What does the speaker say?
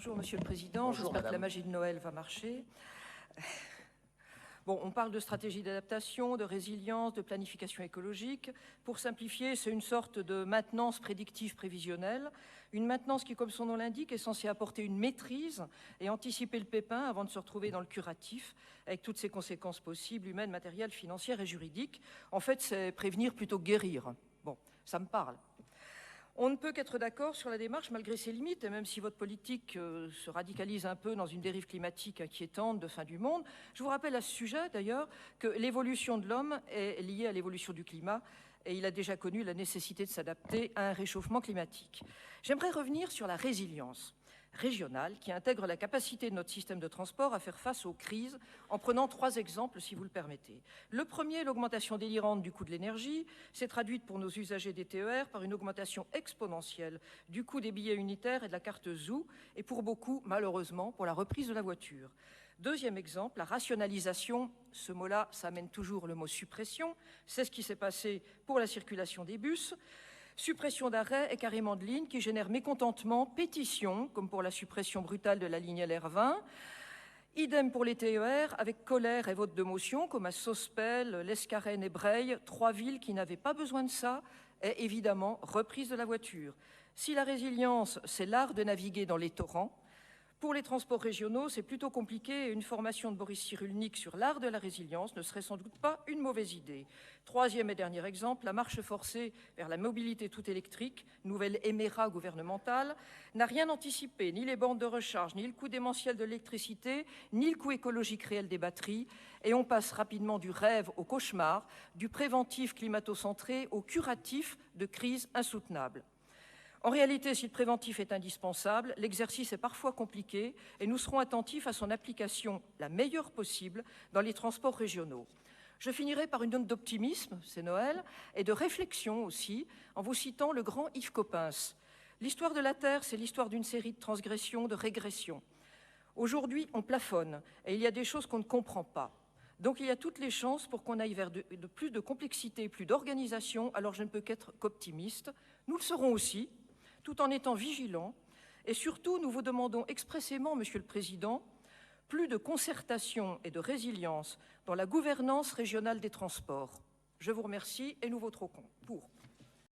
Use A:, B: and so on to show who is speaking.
A: Bonjour Monsieur le Président, j'espère que la magie de Noël va marcher. Bon, on parle de stratégie d'adaptation, de résilience, de planification écologique. Pour simplifier, c'est une sorte de maintenance prédictive prévisionnelle. Une maintenance qui, comme son nom l'indique, est censée apporter une maîtrise et anticiper le pépin avant de se retrouver dans le curatif, avec toutes ses conséquences possibles, humaines, matérielles, financières et juridiques. En fait, c'est prévenir plutôt que guérir. Bon, ça me parle. On ne peut qu'être d'accord sur la démarche malgré ses limites, et même si votre politique se radicalise un peu dans une dérive climatique inquiétante de fin du monde. Je vous rappelle à ce sujet, d'ailleurs, que l'évolution de l'homme est liée à l'évolution du climat, et il a déjà connu la nécessité de s'adapter à un réchauffement climatique. J'aimerais revenir sur la résilience régionale qui intègre la capacité de notre système de transport à faire face aux crises en prenant 3 exemples, si vous le permettez. Le premier, l'augmentation délirante du coût de l'énergie, s'est traduite pour nos usagers des TER par une augmentation exponentielle du coût des billets unitaires et de la carte Zou, et pour beaucoup, malheureusement, pour la reprise de la voiture. Deuxième exemple, la rationalisation. Ce mot-là, ça amène toujours le mot suppression. C'est ce qui s'est passé pour la circulation des bus. Suppression d'arrêts et carrément de lignes qui génèrent mécontentement, pétitions, comme pour la suppression brutale de la ligne LR20. Idem pour les TER, avec colère et vote de motion, comme à Sospel, l'Escarène et Breil, 3 villes qui n'avaient pas besoin de ça, et évidemment reprise de la voiture. Si la résilience, c'est l'art de naviguer dans les torrents, pour les transports régionaux, c'est plutôt compliqué et une formation de Boris Cyrulnik sur l'art de la résilience ne serait sans doute pas une mauvaise idée. Troisième et dernier exemple, la marche forcée vers la mobilité toute électrique, nouvelle éméra gouvernementale, n'a rien anticipé, ni les bornes de recharge, ni le coût démentiel de l'électricité, ni le coût écologique réel des batteries, et on passe rapidement du rêve au cauchemar, du préventif climato-centré au curatif de crises insoutenables. En réalité, si le préventif est indispensable, l'exercice est parfois compliqué et nous serons attentifs à son application la meilleure possible dans les transports régionaux. Je finirai par une note d'optimisme, c'est Noël, et de réflexion aussi, en vous citant le grand Yves Coppens. L'histoire de la Terre, c'est l'histoire d'une série de transgressions, de régressions. Aujourd'hui, on plafonne et il y a des choses qu'on ne comprend pas. Donc il y a toutes les chances pour qu'on aille vers de plus de complexité, plus d'organisation, alors je ne peux qu'être qu'optimiste. Nous le serons aussi, tout en étant vigilants. Et surtout, nous vous demandons expressément, Monsieur le Président, plus de concertation et de résilience dans la gouvernance régionale des transports. Je vous remercie et nous voterons pour.